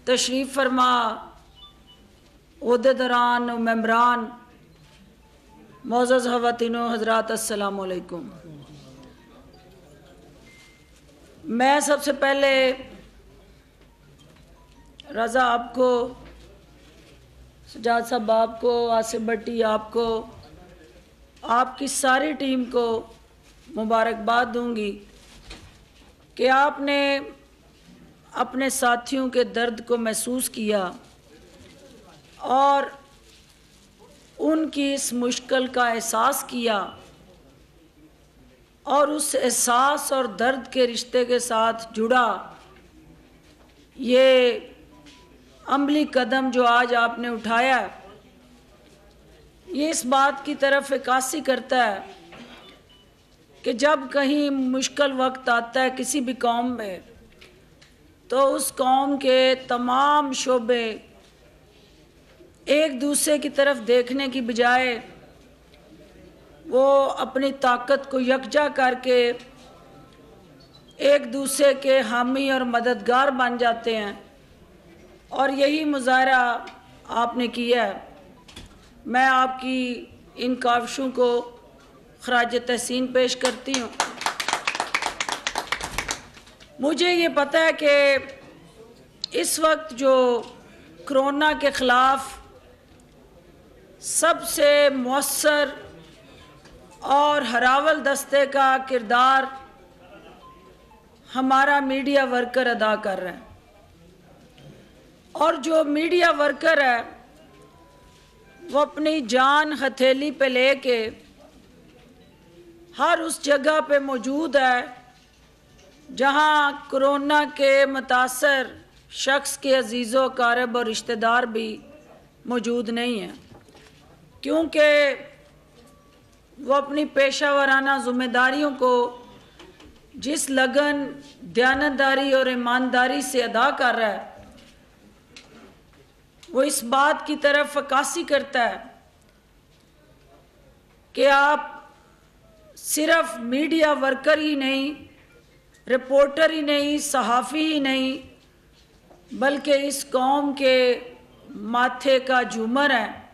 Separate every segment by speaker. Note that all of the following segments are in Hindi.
Speaker 1: तशरीफ़ फरमा ओहदेदारान मेम्बरान मोअज़्ज़ज़ ख़वातीनो हज़रात अस्सलामु अलैकुम। मैं सबसे पहले रज़ा आपको, सजाद साहब आपको, आसिफ भट्टी आपको, आपकी सारी टीम को मुबारकबाद दूंगी कि आपने अपने साथियों के दर्द को महसूस किया और उनकी इस मुश्किल का एहसास किया और उस एहसास और दर्द के रिश्ते के साथ जुड़ा ये अमली कदम जो आज आपने उठाया, ये इस बात की तरफ इक्कासी करता है कि जब कहीं मुश्किल वक्त आता है किसी भी कौम में, तो उस कौम के तमाम शोबे एक दूसरे की तरफ देखने की बजाय वो अपनी ताकत को यकजा करके एक दूसरे के हामी और मददगार बन जाते हैं, और यही मुज़ाहरा आपने किया है। मैं आपकी इन काविशों को ख़राज तहसीन पेश करती हूँ। मुझे ये पता है कि इस वक्त जो कोरोना के ख़िलाफ़ सबसे मौसर और हरावल दस्ते का किरदार हमारा मीडिया वर्कर अदा कर रहा है, और जो मीडिया वर्कर है वो अपनी जान हथेली पे लेके हर उस जगह पे मौजूद है जहां कोरोना के मुतासर शख्स के अजीज़ो कारब और रिश्तेदार भी मौजूद नहीं हैं, क्योंकि वो अपनी पेशा ज़िम्मेदारियों को जिस लगन, दयानतदारी और ईमानदारी से अदा कर रहा है, वो इस बात की तरफ इक्कासी करता है कि आप सिर्फ मीडिया वर्कर ही नहीं, रिपोर्टर ही नहीं, सहाफ़ी ही नहीं, बल्कि इस कौम के माथे का झूमर हैं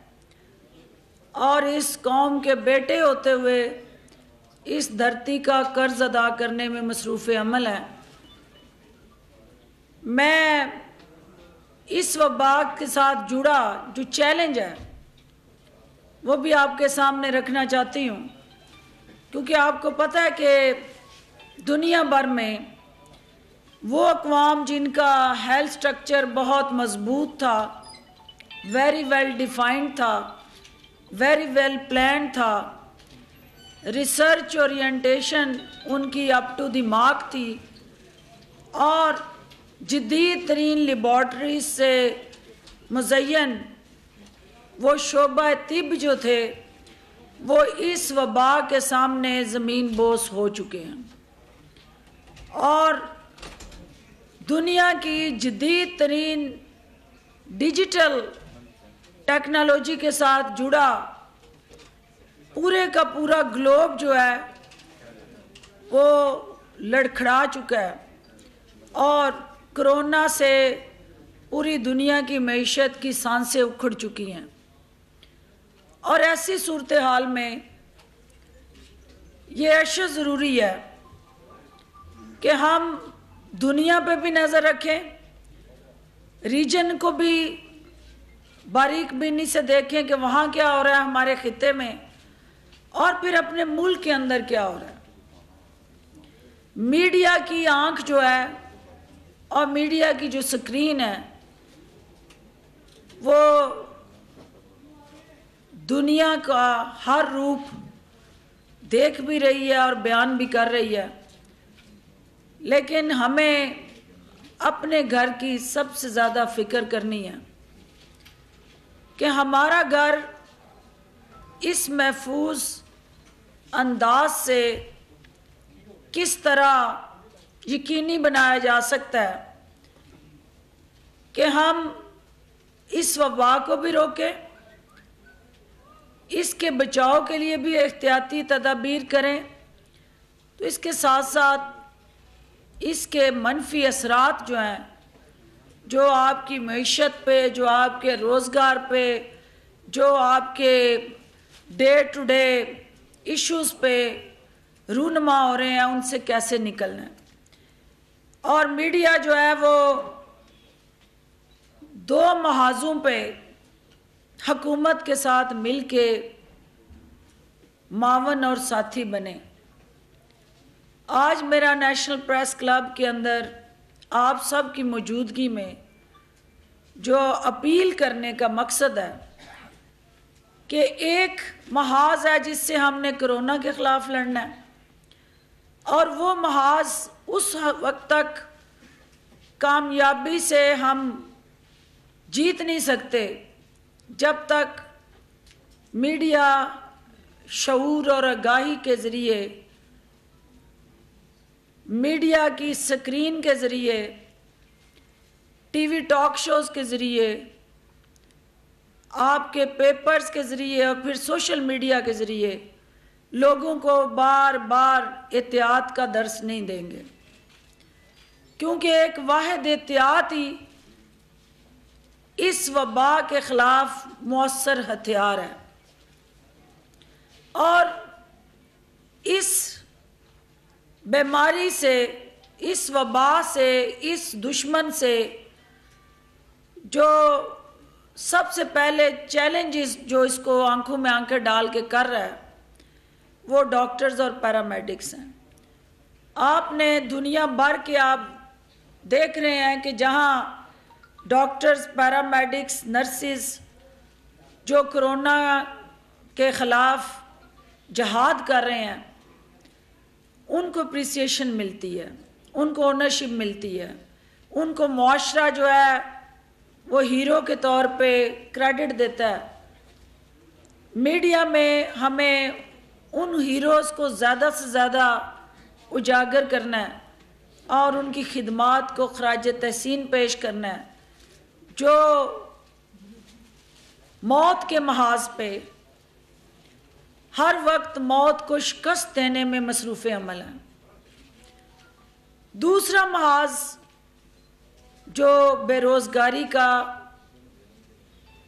Speaker 1: और इस कौम के बेटे होते हुए इस धरती का कर्ज अदा करने में मसरूफ़ अमल है। मैं इस वबा के साथ जुड़ा जो चैलेंज है वो भी आपके सामने रखना चाहती हूँ, क्योंकि आपको पता है कि दुनिया भर में वो अक़वाम जिनका हेल्थ स्ट्रक्चर बहुत मज़बूत था, वेरी वेल डिफाइंड था, वेरी वेल प्लान था, रिसर्च ओरिएंटेशन उनकी अप टू द मार्क थी, और जदीद तरीन लेबॉर्ट्रीज से मुज़य्यन वो शोबा तिब जो थे वो इस वबा के सामने ज़मीन बोस हो चुके हैं, और दुनिया की जदीद तरीन डिजिटल टेक्नोलॉजी के साथ जुड़ा पूरे का पूरा ग्लोब जो है वो लड़खड़ा चुका है, और कोरोना से पूरी दुनिया की मईशत की सांसें उखड़ चुकी हैं। और ऐसी सूरत हाल में ये ऐसा ज़रूरी है कि हम दुनिया पे भी नज़र रखें, रीजन को भी बारीक बीनी से देखें कि वहाँ क्या हो रहा है हमारे खित्ते में, और फिर अपने मुल्क के अंदर क्या हो रहा है। मीडिया की आंख जो है और मीडिया की जो स्क्रीन है वो दुनिया का हर रूप देख भी रही है और बयान भी कर रही है, लेकिन हमें अपने घर की सबसे ज़्यादा फ़िक्र करनी है कि हमारा घर इस महफूज अंदाज से किस तरह यकीनी बनाया जा सकता है कि हम इस वबा को भी रोकें, इसके बचाव के लिए भी एहतियाती तदाबीर करें, तो इसके साथ साथ इसके मनफी असरात जो हैं जो आपकी मईशत पे, जो आपके रोज़गार पे, जो आपके डे टू डे इश्यूज़ पे रूनमा हो रहे हैं, उनसे कैसे निकलना है। और मीडिया जो है वो दो महाजों पे हुकूमत के साथ मिलके मावन और साथी बने। आज मेरा नेशनल प्रेस क्लब के अंदर आप सब की मौजूदगी में जो अपील करने का मकसद है कि एक महाज है जिससे हमने कोरोना के ख़िलाफ़ लड़ना है, और वो महाज उस वक्त तक कामयाबी से हम जीत नहीं सकते जब तक मीडिया शऊर और आगाही के ज़रिए, मीडिया की स्क्रीन के ज़रिए, टीवी टॉक शोज़ के ज़रिए, आपके पेपर्स के ज़रिए और फिर सोशल मीडिया के ज़रिए लोगों को बार बार एहतियात का दर्स नहीं देंगे, क्योंकि एक वाहिद एहतियात ही इस वबा के ख़िलाफ़ मौसर हथियार है। और इस बीमारी से, इस वबा से, इस दुश्मन से जो सबसे पहले चैलेंजेस जो इसको आंखों में आंखें डाल के कर रहा है वो डॉक्टर्स और पैरामेडिक्स हैं। आपने दुनिया भर के आप देख रहे हैं कि जहां डॉक्टर्स, पैरामेडिक्स, नर्सिस जो कोरोना के ख़िलाफ़ जहाद कर रहे हैं, उनको अप्रिसिएशन मिलती है, उनको ओनरशिप मिलती है, उनको मुआशरा जो है वो हीरो के तौर पे क्रेडिट देता है। मीडिया में हमें उन हीरोज़ को ज़्यादा से ज़्यादा उजागर करना है और उनकी खिदमात को खराज तहसीन पेश करना है, जो मौत के महाज पे हर वक्त मौत को शिकस्त देने में मसरूफ़ अमल है। दूसरा महाज जो बेरोज़गारी का,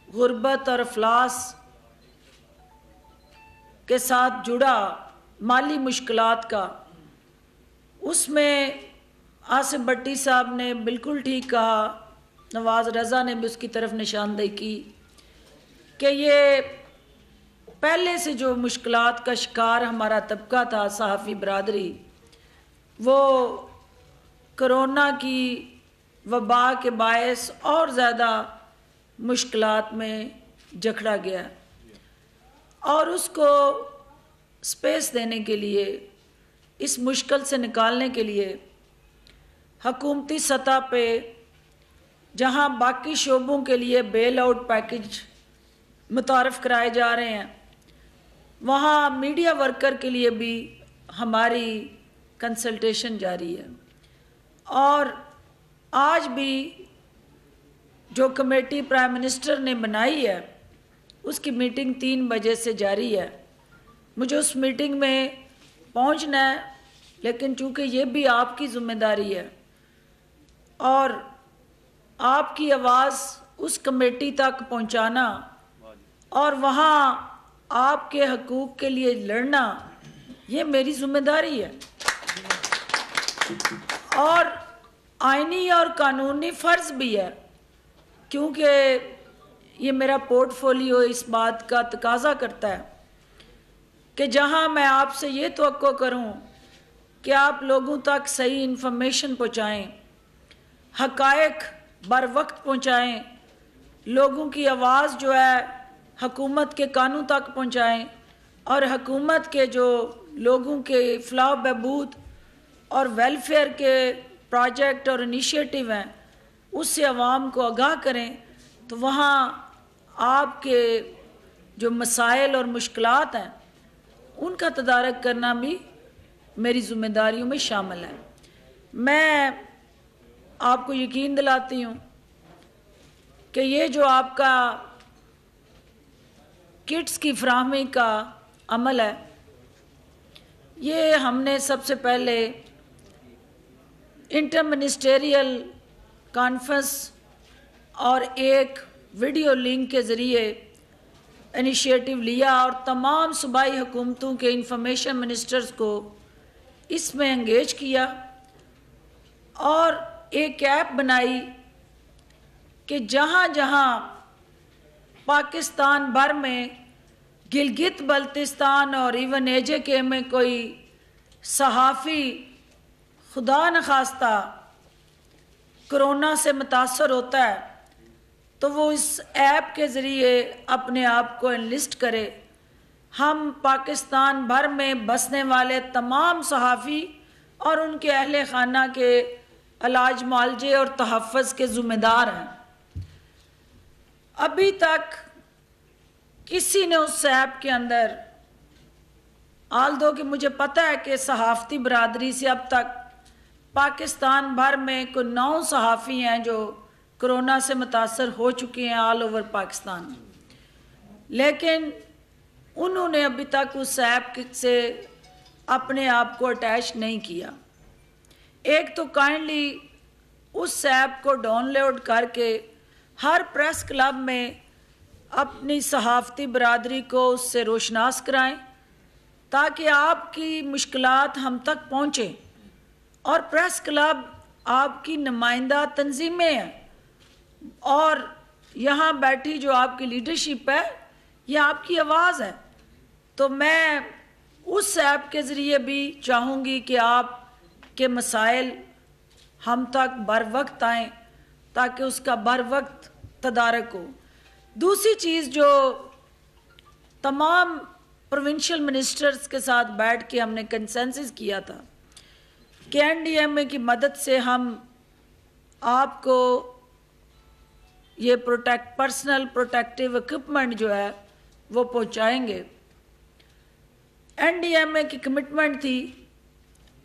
Speaker 1: गुर्बत और अफलास के साथ जुड़ा माली मुश्किलात का, उसमें आसिफ भट्टी साहब ने बिल्कुल ठीक कहा, नवाज़ रज़ा ने भी उसकी तरफ निशानदेही की कि ये पहले से जो मुश्किलात का शिकार हमारा तबका था, सहाफ़ी बरादरी, वो कोरोना की वबा के बायस और ज़्यादा मुश्किलात में जकड़ा गया, और उसको स्पेस देने के लिए, इस मुश्किल से निकालने के लिए हकूमती सतह पे जहां बाकी शोबों के लिए बेल आउट पैकेज मुतारफ़ कराए जा रहे हैं, वहाँ मीडिया वर्कर के लिए भी हमारी कंसल्टेशन जारी है। और आज भी जो कमेटी प्राइम मिनिस्टर ने बनाई है उसकी मीटिंग 3 बजे से जारी है। मुझे उस मीटिंग में पहुंचना है, लेकिन चूँकि ये भी आपकी ज़िम्मेदारी है और आपकी आवाज़ उस कमेटी तक पहुंचाना और वहाँ आपके हकूक़ के लिए लड़ना, ये मेरी ज़िम्मेदारी है और आईनी और कानूनी फ़र्ज़ भी है, क्योंकि ये मेरा पोर्टफोलियो इस बात का तकाज़ा करता है कि जहां मैं आपसे ये तवक्को करूं कि आप लोगों तक सही इन्फॉर्मेशन पहुंचाएं, हक़ाइक़ बर वक्त पहुंचाएं, लोगों की आवाज़ जो है हुकूमत के कानों तक पहुंचाएं और हुकूमत के जो लोगों के फलाह बहबूद और वेलफेयर के प्रोजेक्ट और इनिशिएटिव हैं उससे आवाम को आगाह करें, तो वहाँ आपके जो मसाइल और मुश्किलात हैं उनका तदारक करना भी मेरी ज़िम्मेदारियों में शामिल है। मैं आपको यकीन दिलाती हूँ कि ये जो आपका किट्स की फराहमी का अमल है, ये हमने सबसे पहले इंटर मिनिस्टेरियल कॉन्फ्रेंस और एक वीडियो लिंक के ज़रिए इनिशिएटिव लिया और तमाम सूबाई हुकूमतों के इंफॉर्मेशन मिनिस्टर्स को इसमें एंगेज किया और एक ऐप बनाई कि जहाँ जहाँ पाकिस्तान भर में गिलगित बल्तिस्तान और इवन AJK में कोई सहाफ़ी खुदा न खास्ता कोरोना से मुतासर होता है तो वो इस ऐप के ज़रिए अपने आप को एनलिस्ट करे। हम पाकिस्तान भर में बसने वाले तमाम सहाफ़ी और उनके अहले खाना के इलाज मुआलजे और तहफ़्फ़ुज़ के ज़िम्मेदार हैं। अभी तक किसी ने उस ऐप के अंदर, आल्दो कि मुझे पता है कि सहाफ़ती बरादरी से अब तक पाकिस्तान भर में कोई 9 सहाफ़ी हैं जो कोरोना से मुतासर हो चुके हैं ऑल ओवर पाकिस्तान, लेकिन उन्होंने अभी तक उस ऐप से अपने आप को अटैच नहीं किया। एक तो काइंडली उस ऐप को डाउनलोड करके हर प्रेस क्लब में अपनी सहाफ़ती बरादरी को उससे रोशनास कराएं ताकि आपकी मुश्किलात हम तक पहुँचें। और प्रेस क्लब आपकी नुमाइंदा तंजीमें हैं और यहाँ बैठी जो आपकी लीडरशिप है यह आपकी आवाज़ है। तो मैं उस ऐप के ज़रिए भी चाहूँगी कि आपके मसाइल हम तक बर वक्त आएँ ताकि उसका बर वक्त तदारक हो। दूसरी चीज़ जो तमाम प्रोविंशियल मिनिस्टर्स के साथ बैठ के हमने कंसेंसस किया था कि NDMA की मदद से हम आपको ये पर्सनल प्रोटेक्टिव इक्विपमेंट जो है वो पहुंचाएंगे। NDMA की कमिटमेंट थी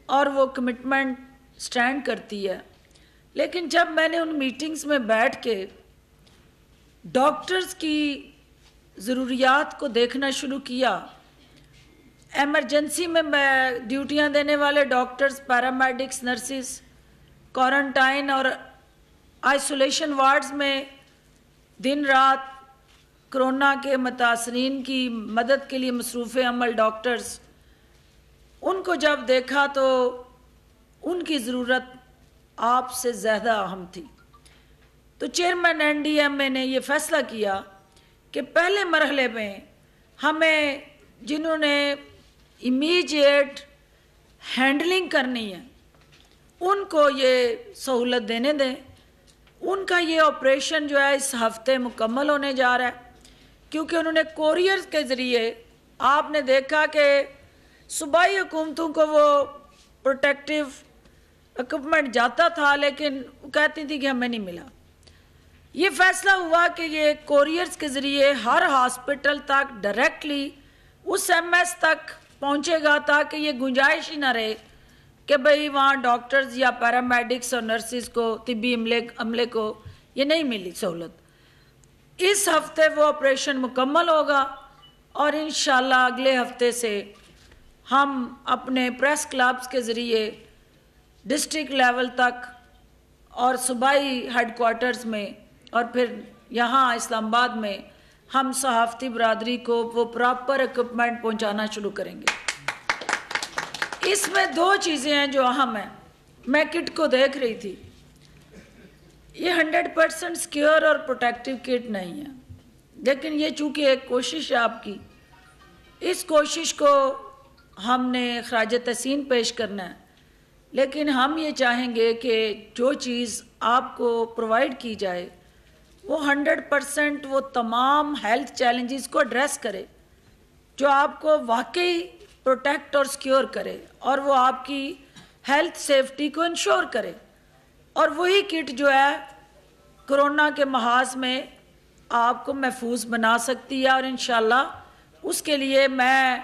Speaker 1: और वो कमिटमेंट स्टैंड करती है, लेकिन जब मैंने उन मीटिंग्स में बैठ के डॉक्टर्स की ज़रूरियात को देखना शुरू किया, एमरजेंसी में ड्यूटियां देने वाले डॉक्टर्स, पैरामेडिक्स, नर्सिस, क्वारंटाइन और आइसोलेशन वार्ड्स में दिन रात कोरोना के मुतासरीन की मदद के लिए मसरूफ़ अमल डॉक्टर्स, उनको जब देखा तो उनकी ज़रूरत आपसे ज़्यादा अहम थी। तो चेयरमैन NDMA ने ये फ़ैसला किया कि पहले मरहले में हमें जिन्होंने इमीडिएट हैंडलिंग करनी है उनको ये सहूलत देने दें। उनका ये ऑपरेशन जो है इस हफ्ते मुकम्मल होने जा रहा है, क्योंकि उन्होंने कोरियर के ज़रिए, आपने देखा कि सूबाई हुकूमतों को वो प्रोटेक्टिव इक्विपमेंट जाता था लेकिन वो कहती थी कि हमें नहीं मिला। ये फ़ैसला हुआ कि ये कोरियर्स के ज़रिए हर हॉस्पिटल तक डायरेक्टली उस MS तक पहुंचेगा ताकि ये गुंजाइश ही ना रहे कि भाई वहाँ डॉक्टर्स या पैरामेडिक्स और नर्सिस को, तिब्बी अमले को ये नहीं मिली सहूलत। इस हफ्ते वो ऑपरेशन मुकम्मल होगा और इंशाल्लाह अगले हफ्ते से हम अपने प्रेस क्लब्स के ज़रिए डिस्ट्रिक्ट लेवल तक और सूबाई हेडक्वार्टर्स में और फिर यहाँ इस्लामाबाद में हम सहाफ़ती बरादरी को वो प्रॉपर इक्विपमेंट पहुँचाना शुरू करेंगे। इसमें 2 चीज़ें हैं जो अहम हैं। मैं किट को देख रही थी, ये 100% सिक्योर और प्रोटेक्टिव किट नहीं है, लेकिन ये चूँकि एक कोशिश है आपकी, इस कोशिश को हमने ख़राज तहसीन पेश करना है। लेकिन हम ये चाहेंगे कि जो चीज़ आपको प्रोवाइड की जाए वो 100% वो तमाम हेल्थ चैलेंजेस को एड्रेस करे, जो आपको वाकई प्रोटेक्ट और सिक्योर करे और वो आपकी हेल्थ सेफ्टी को इंश्योर करे। और वही किट जो है कोरोना के महाज में आपको महफूज बना सकती है। और इंशाल्लाह उसके लिए मैं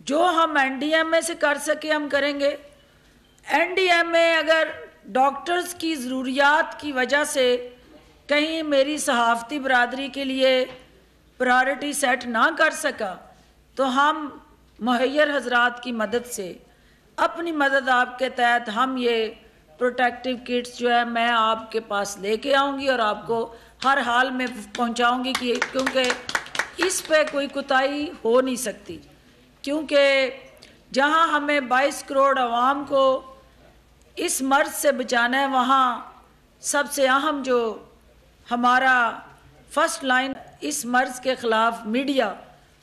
Speaker 1: जो हम NDMA से कर सके हम करेंगे। NDMA अगर डॉक्टर्स की ज़रूरियात की वजह से कहीं मेरी सहाफ़ती बरादरी के लिए प्रायोरिटी सेट ना कर सका तो हम मुहैयर हजरात की मदद से अपनी मदद आपके तहत हम ये प्रोटेक्टिव किट्स जो है मैं आपके पास लेके आऊँगी और आपको हर हाल में पहुँचाऊँगी, क्योंकि इस पे कोई कोताही हो नहीं सकती, क्योंकि जहाँ हमें 22 करोड़ आवाम को इस मर्ज से बचाना है, वहाँ सबसे अहम जो हमारा फर्स्ट लाइन इस मर्ज के ख़िलाफ़ मीडिया,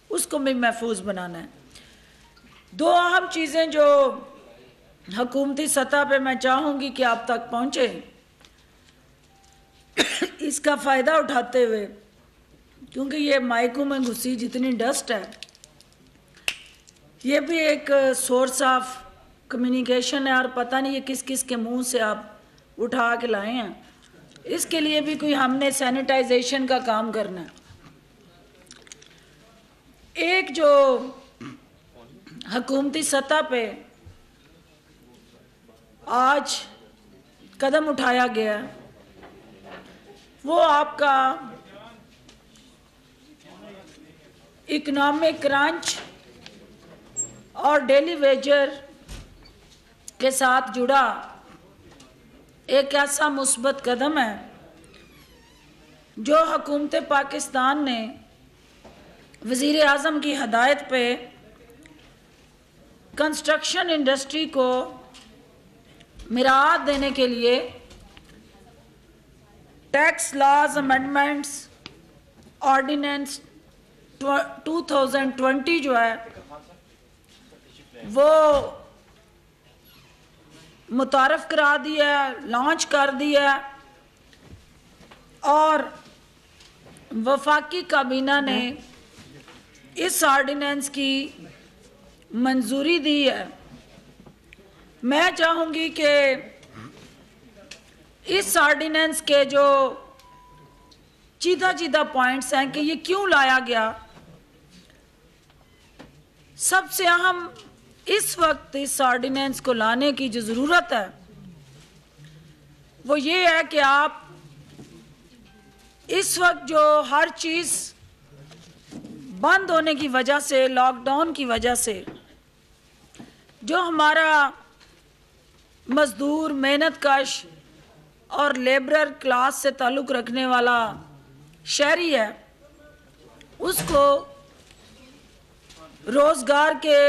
Speaker 1: उसको भी महफूज बनाना है। दो अहम चीज़ें जो हुकूमती सतह पे मैं चाहूँगी कि आप तक पहुँचे, इसका फ़ायदा उठाते हुए, क्योंकि ये माइकों में घुसी जितनी डस्ट है, ये भी एक सोर्स ऑफ कम्युनिकेशन है और पता नहीं ये किस किस के मुंह से आप उठा के लाए हैं। इसके लिए भी कोई हमने सैनिटाइजेशन का काम करना है। एक जो हुकूमती सतह पे आज कदम उठाया गया है, वो आपका इकोनॉमिक क्रंच और डेली वेजर के साथ जुड़ा एक ऐसा मुस्बत कदम है जो हुकूमत पाकिस्तान ने वज़ीर आज़म की हदायत पे कंस्ट्रक्शन इंडस्ट्री को मिराद देने के लिए टैक्स लॉज अमेंडमेंट्स ऑर्डिनेंस 2020 जो है वो मुतारफ़ करा दिया, लॉन्च कर दिया और वफाकी काबीना ने इस ऑर्डिनेंस की मंजूरी दी है। मैं चाहूँगी कि इस ऑर्डिनेंस के जो चीदा पॉइंट्स हैं कि ये क्यों लाया गया, सबसे अहम इस वक्त इस ऑर्डिनेंस को लाने की जो ज़रूरत है वो ये है कि आप इस वक्त जो हर चीज़ बंद होने की वजह से, लॉकडाउन की वजह से, जो हमारा मज़दूर, मेहनतकश और लेबरर क्लास से ताल्लुक़ रखने वाला शहरी है, उसको रोज़गार के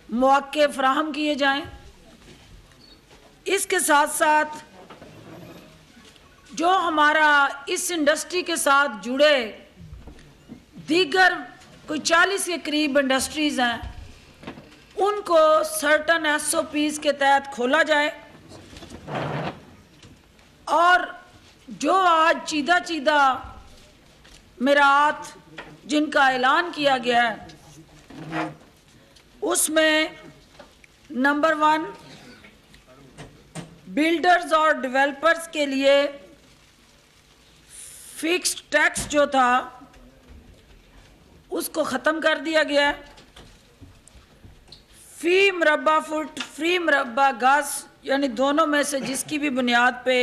Speaker 1: मौके फराहम किए जाएं। इसके साथ साथ जो हमारा इस इंडस्ट्री के साथ जुड़े दीगर कोई 40 के करीब इंडस्ट्रीज़ हैं, उनको सर्टन SOPs के तहत खोला जाए और जो आज चीदा मिरात जिनका ऐलान किया गया है, उसमें नंबर 1 बिल्डर्स और डेवलपर्स के लिए फिक्स्ड टैक्स जो था उसको ख़त्म कर दिया गया है। फ़ी मरबा फुट, फ़ी मरबा गज, यानी दोनों में से जिसकी भी बुनियाद पे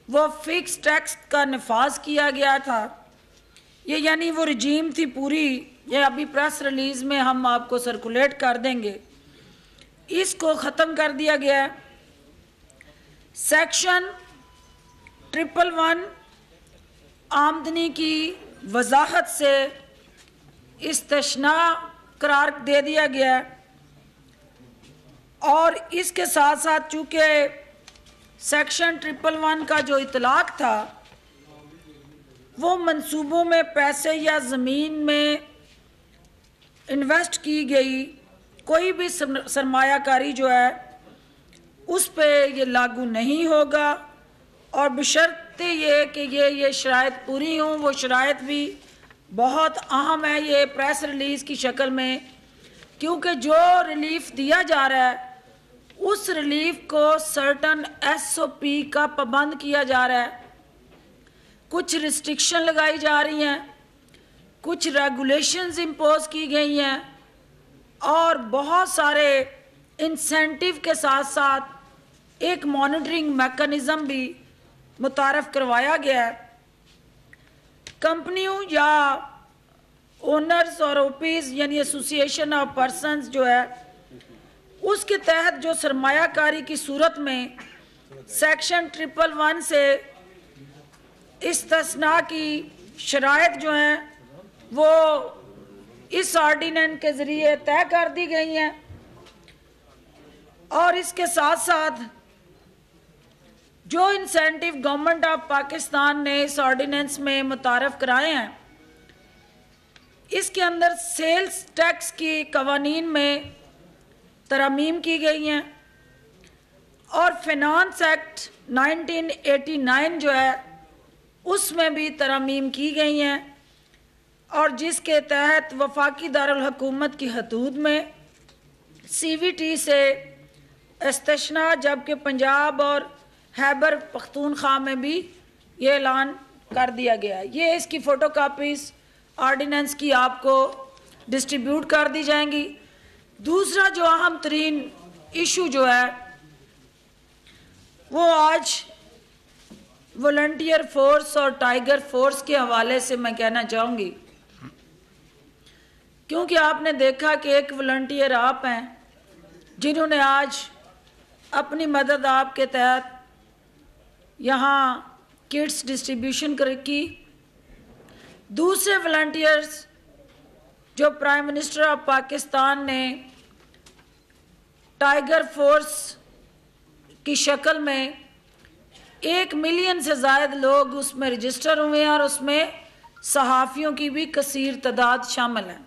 Speaker 1: वो फिक्स टैक्स का नफाज किया गया था, ये यानी वो रजीम थी पूरी, ये अभी प्रेस रिलीज़ में हम आपको सर्कुलेट कर देंगे, इसको ख़त्म कर दिया गया है। सेक्शन 111 आमदनी की वजाहत से इस्तिस्ना करार दे दिया गया है और इसके साथ साथ चूँकि सेक्शन 111 का जो इतलाक़ था वो मंसूबों में पैसे या ज़मीन में इन्वेस्ट की गई कोई भी सरमायाकारी जो है उस पे ये लागू नहीं होगा, और बशर्ते ये कि ये शराइत पूरी हों। वो शराइत भी बहुत अहम है ये प्रेस रिलीज़ की शक्ल में, क्योंकि जो रिलीफ दिया जा रहा है उस रिलीफ को सर्टन SOP का पाबंद किया जा रहा है, कुछ रिस्ट्रिक्शन लगाई जा रही हैं, कुछ रेगुलेशंस इम्पोज की गई हैं और बहुत सारे इंसेंटिव के साथ साथ एक मॉनिटरिंग मैकेनिज़्म भी मुतारफ़ करवाया गया है। कंपनियों या ओनर्स और OPs यानी एसोसिएशन ऑफ पर्सनस जो है उसके तहत जो सरमायाकारी की सूरत में सेक्शन 111 से इस्तिस्ना की शराइत जो हैं वो इस ऑर्डिनेंस के ज़रिए तय कर दी गई हैं। और इसके साथ साथ जो इंसेंटिव गवर्नमेंट ऑफ पाकिस्तान ने इस ऑर्डिनेंस में मुतारफ़ कराए हैं, इसके अंदर सेल्स टैक्स की कवानीन में तरमीम की गई हैं और फिनांस एक्ट 1989 जो है उसमें भी तरमीम की गई हैं, और जिसके तहत वफाकी दारुल हुकूमत की हदूद में CVT से इस्तिस्ना, जबकि पंजाब और खैबर पख्तूनख्वा में भी ये ऐलान कर दिया गया है। ये इसकी फ़ोटो कापीज़ ऑर्डिनेंस की आपको डिस्ट्रीब्यूट कर दी जाएंगी। दूसरा जो अहम तरीन इशू जो है वो आज वॉलंटियर फोर्स और टाइगर फोर्स के हवाले से मैं कहना चाहूँगी, क्योंकि आपने देखा कि एक वॉलंटियर आप हैं जिन्होंने आज अपनी मदद आपके तहत यहाँ किट्स डिस्ट्रीब्यूशन की। दूसरे वॉलंटियर्स जो प्राइम मिनिस्टर ऑफ पाकिस्तान ने टाइगर फोर्स की शक्ल में 1 मिलियन से ज़ायद लोग उसमें रजिस्टर हुए हैं और उसमें सहाफ़ियों की भी कसीर तादाद शामिल है।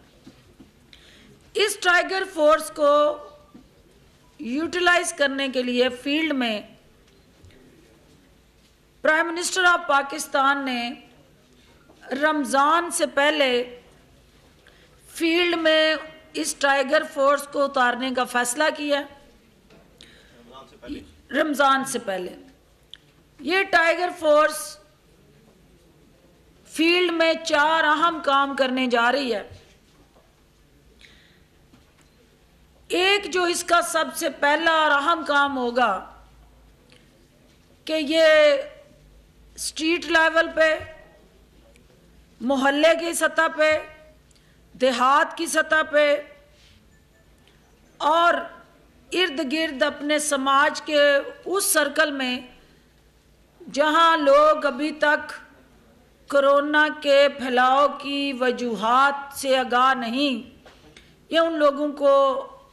Speaker 1: इस टाइगर फोर्स को यूटिलाइज करने के लिए फील्ड में प्राइम मिनिस्टर ऑफ पाकिस्तान ने रमज़ान से पहले फील्ड में इस टाइगर फोर्स को उतारने का फैसला किया। रमज़ान से पहले ये टाइगर फोर्स फील्ड में 4 अहम काम करने जा रही है। एक जो इसका सबसे पहला और अहम काम होगा कि ये स्ट्रीट लेवल पे, मोहल्ले की सतह पे, देहात की सतह पे और इर्द गिर्द अपने समाज के उस सर्कल में जहां लोग अभी तक कोरोना के फैलाव की वजूहात से आगाह नहीं, ये उन लोगों को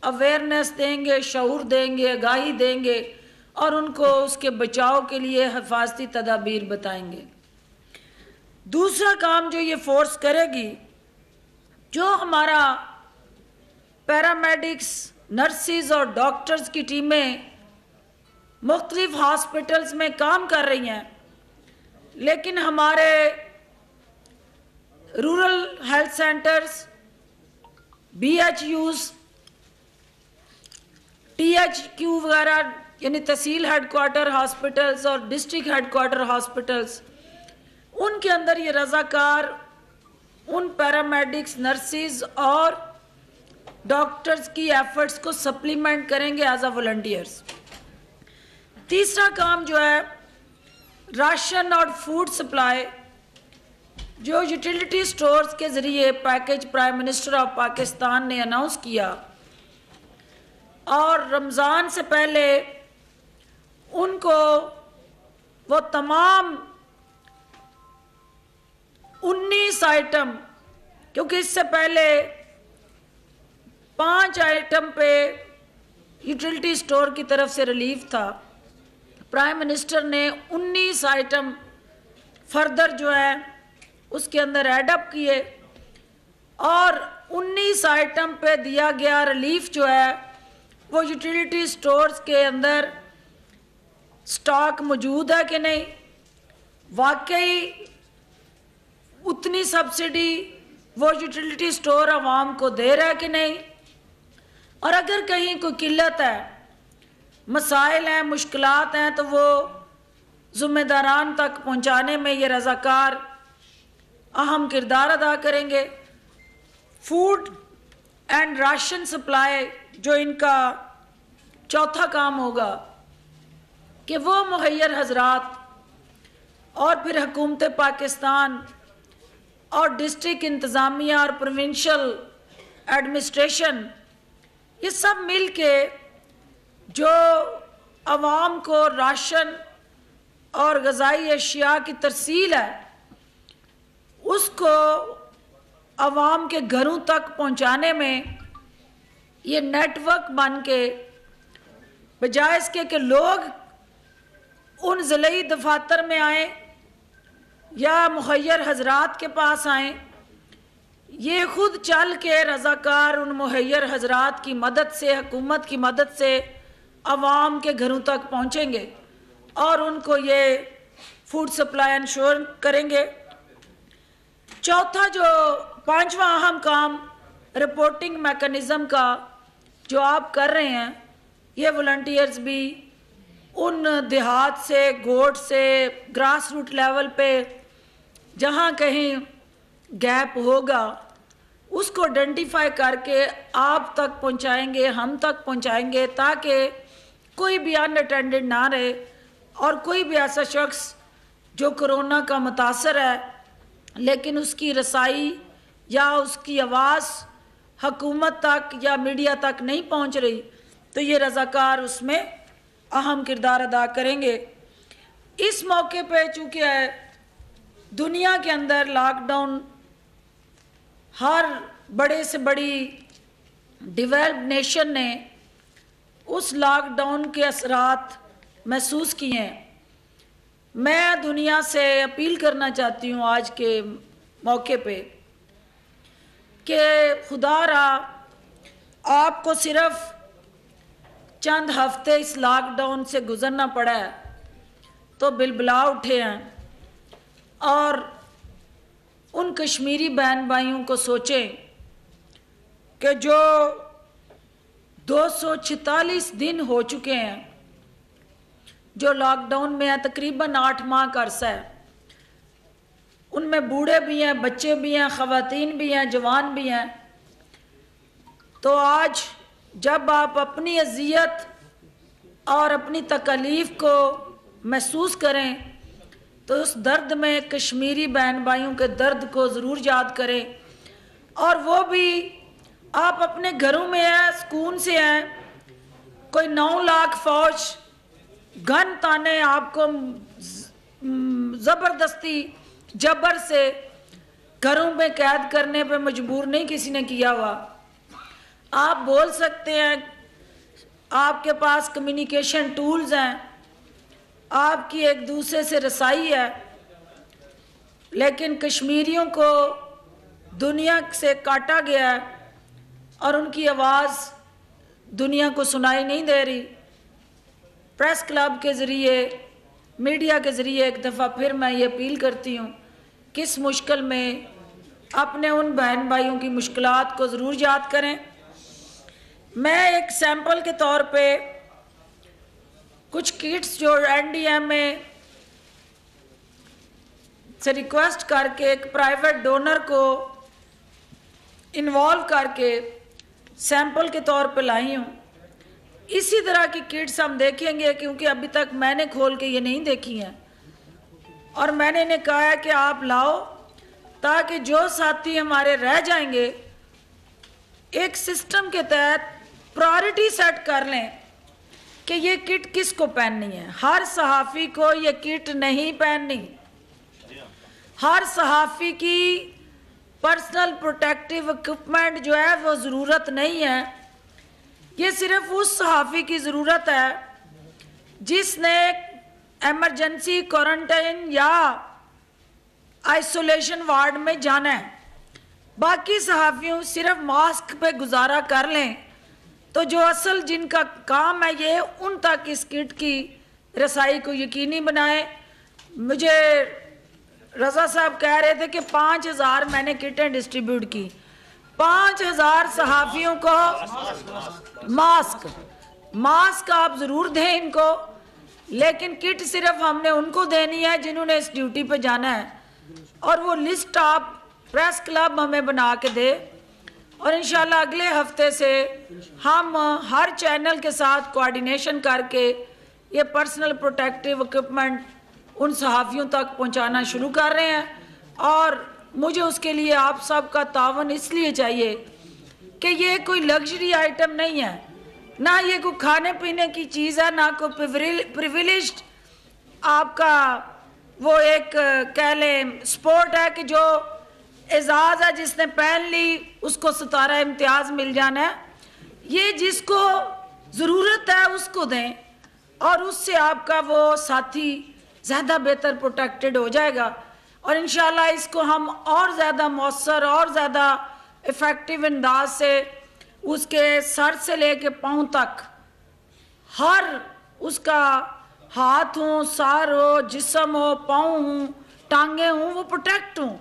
Speaker 1: अवेयरनेस देंगे, शऊर देंगे, आगाही देंगे और उनको उसके बचाव के लिए हिफाजती तदाबीर बताएंगे। दूसरा काम जो ये फोर्स करेगी, जो हमारा पैरामेडिक्स, नर्सिस और डॉक्टर्स की टीमें मुख्तलिफ हॉस्पिटल्स में काम कर रही हैं, लेकिन हमारे rural health centres, BHUs, THQ वगैरह यानी तहसील हेडक्वार्टर हॉस्पिटल्स और डिस्ट्रिक्ट हेडक्वार्टर हॉस्पिटल्स, उनके अंदर ये रज़ाकार उन पैरामेडिक्स, नर्सिस और डॉक्टर्स की एफर्ट्स को सप्लीमेंट करेंगे एज अ वॉलंटियर्स। तीसरा काम जो है राशन और फूड सप्लाई, जो यूटिलिटी स्टोर्स के ज़रिए package prime minister of Pakistan ने अनाउंस किया और रमज़ान से पहले उनको वो तमाम 19 आइटम, क्योंकि इससे पहले 5 आइटम पे यूटिलिटी स्टोर की तरफ से रिलीफ था, प्राइम मिनिस्टर ने 19 आइटम फर्दर जो है उसके अंदर एडअप किए और 19 आइटम पे दिया गया रिलीफ जो है वो यूटिलिटी स्टोर्स के अंदर स्टॉक मौजूद है कि नहीं, वाकई उतनी सब्सिडी वो यूटिलिटी स्टोर आवाम को दे रहा है कि नहीं, और अगर कहीं कोई किल्लत है, मसाइल हैं, मुश्किलात हैं, तो वो ज़िम्मेदारान तक पहुंचाने में ये रज़ाकार अहम किरदार अदा करेंगे। फूड एंड राशन सप्लाई जो इनका चौथा काम होगा कि वो मुहैयर हजरात और फिर हुकूमत पाकिस्तान और डिस्ट्रिक्ट इंतज़ामिया और प्रोविंशियल एडमिनिस्ट्रेशन ये सब मिल के जो आवाम को राशन और ग़िज़ाई अशिया की तरसील है उसको आवाम के घरों तक पहुंचाने में ये नेटवर्क बन के, बजाय इसके कि लोग उन ज़िले दफातर में आएँ या मुहैयर हजरात के पास आएँ, ये खुद चल के रज़ाकार उन मुहैयर हजरात की मदद से, हुकूमत की मदद से आवाम के घरों तक पहुँचेंगे और उनको ये फूड सप्लाई इंश्योर करेंगे। चौथा जो पांचवा अहम काम रिपोर्टिंग मैकेनिज़्म का जो आप कर रहे हैं, ये वॉलंटियर्स भी उन देहात से, गोट से, ग्रास रूट लेवल पे जहाँ कहीं गैप होगा उसको आइडेंटिफाई करके आप तक पहुँचाएंगे, हम तक पहुँचाएंगे, ताकि कोई भी अनअटेंडेड ना रहे और कोई भी ऐसा शख्स जो कोरोना का मुतासर है लेकिन उसकी रसाई या उसकी आवाज़ हुकूमत तक या मीडिया तक नहीं पहुंच रही, तो ये रज़ाकार उसमें अहम किरदार अदा करेंगे। इस मौके पे चूँकि दुनिया के अंदर लॉकडाउन हर बड़े से बड़ी डेवलप्ड नेशन ने उस लॉकडाउन के असरात महसूस किए हैं, मैं दुनिया से अपील करना चाहती हूँ आज के मौके पे कि खुदारा आपको सिर्फ चंद हफ्ते इस लॉकडाउन से गुज़रना पड़ा है तो बिलबिला उठे हैं और उन कश्मीरी बहन भाइयों को सोचें कि जो 246 दिन हो चुके हैं जो लॉकडाउन में है, तकरीबन 8 माह का अरसा है, उनमें बूढ़े भी हैं, बच्चे भी हैं, ख़वातीन भी हैं, जवान भी हैं। तो आज जब आप अपनी अज़ियत और अपनी तकलीफ़ को महसूस करें तो उस दर्द में कश्मीरी बहन भाइयों के दर्द को ज़रूर याद करें, और वो भी आप अपने घरों में हैं, सुकून से हैं, कोई 9 लाख फ़ौज गन ताने आपको ज़बरदस्ती जबर से घरों में कैद करने पे मजबूर नहीं किसी ने किया हुआ। आप बोल सकते हैं, आपके पास कम्युनिकेशन टूल्स हैं, आपकी एक दूसरे से रसाई है, लेकिन कश्मीरियों को दुनिया से काटा गया है और उनकी आवाज़ दुनिया को सुनाई नहीं दे रही। प्रेस क्लब के ज़रिए, मीडिया के ज़रिए एक दफ़ा फिर मैं ये अपील करती हूँ कि इस मुश्किल में अपने उन बहन भाइयों की मुश्किलात को ज़रूर याद करें। मैं एक सैंपल के तौर पे कुछ किट्स जो NDMA से रिक्वेस्ट करके एक प्राइवेट डोनर को इन्वॉल्व करके सैंपल के तौर पे लाई हूँ। इसी तरह की किट्स हम देखेंगे, क्योंकि अभी तक मैंने खोल के ये नहीं देखी हैं, और मैंने इन्हें कहा है कि आप लाओ ताकि जो साथी हमारे रह जाएंगे एक सिस्टम के तहत प्रायोरिटी सेट कर लें कि ये किट किसको पहननी है। हर सहाफ़ी को ये किट नहीं पहननी, हर सहाफ़ी की पर्सनल प्रोटेक्टिव इक्विपमेंट जो है वो ज़रूरत नहीं है। ये सिर्फ उस सहाफ़ी की ज़रूरत है जिसने एमरजेंसी क्वारंटाइन या आइसोलेशन वार्ड में जाना है। बाकी सहाफ़ियों सिर्फ मास्क पे गुजारा कर लें, तो जो असल जिनका काम है ये उन तक इस किट की रसाई को यकीनी बनाएं। मुझे रज़ा साहब कह रहे थे कि 5000 मैंने किटें डिस्ट्रीब्यूट की, 5000 सहाफ़ियों को मास्क आप ज़रूर दें इनको, लेकिन किट सिर्फ हमने उनको देनी है जिन्होंने इस ड्यूटी पे जाना है, और वो लिस्ट आप प्रेस क्लब हमें बना के दे, और इंशाल्लाह अगले हफ्ते से हम हर चैनल के साथ कोऑर्डिनेशन करके ये पर्सनल प्रोटेक्टिव इक्विपमेंट उन सहाफ़ियों तक पहुंचाना शुरू कर रहे हैं। और मुझे उसके लिए आप सब का तावन इसलिए चाहिए कि ये कोई लग्जरी आइटम नहीं है, ना ये कोई खाने पीने की चीज़ है, ना कोई प्रिविलेज्ड आपका वो एक कह लें स्पोर्ट है कि जो एजाज़ है जिसने पहन ली उसको सितारा इम्तियाज़ मिल जाना है। ये जिसको ज़रूरत है उसको दें और उससे आपका वो साथी ज़्यादा बेहतर प्रोटेक्टेड हो जाएगा और इंशाल्लाह इसको हम और ज़्यादा मौसर और ज़्यादा इफ़ेक्टिव अंदाज से उसके सर से लेके पाँव तक हर उसका हाथ हो, सर हो, जिस्म हो, पाँव हो, टांगे हों, वो प्रोटेक्ट हों।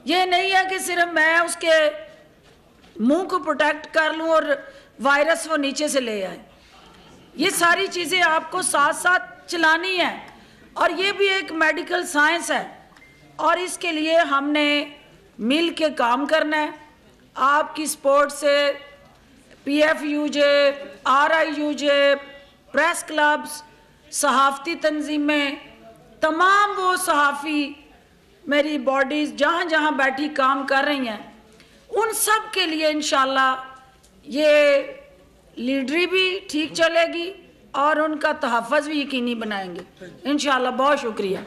Speaker 1: ये नहीं है कि सिर्फ मैं उसके मुंह को प्रोटेक्ट कर लूँ और वायरस वो नीचे से ले आए। ये सारी चीज़ें आपको साथ साथ चलानी है और ये भी एक मेडिकल साइंस है और इसके लिए हमने मिल के काम करना है। आपकी सपोर्ट से PFUJ, RIUJ, प्रेस क्लब्स, सहाफ़ती तंजीमें, तमाम वो सहाफ़ी मेरी बॉडीज़ जहाँ जहाँ बैठी काम कर रही हैं, उन सब के लिए इंशाल्लाह ये लीडरी भी ठीक चलेगी और उनका तहफ़्फ़ुज़ भी यकीनी बनाएंगे इंशाल्लाह। बहुत शुक्रिया।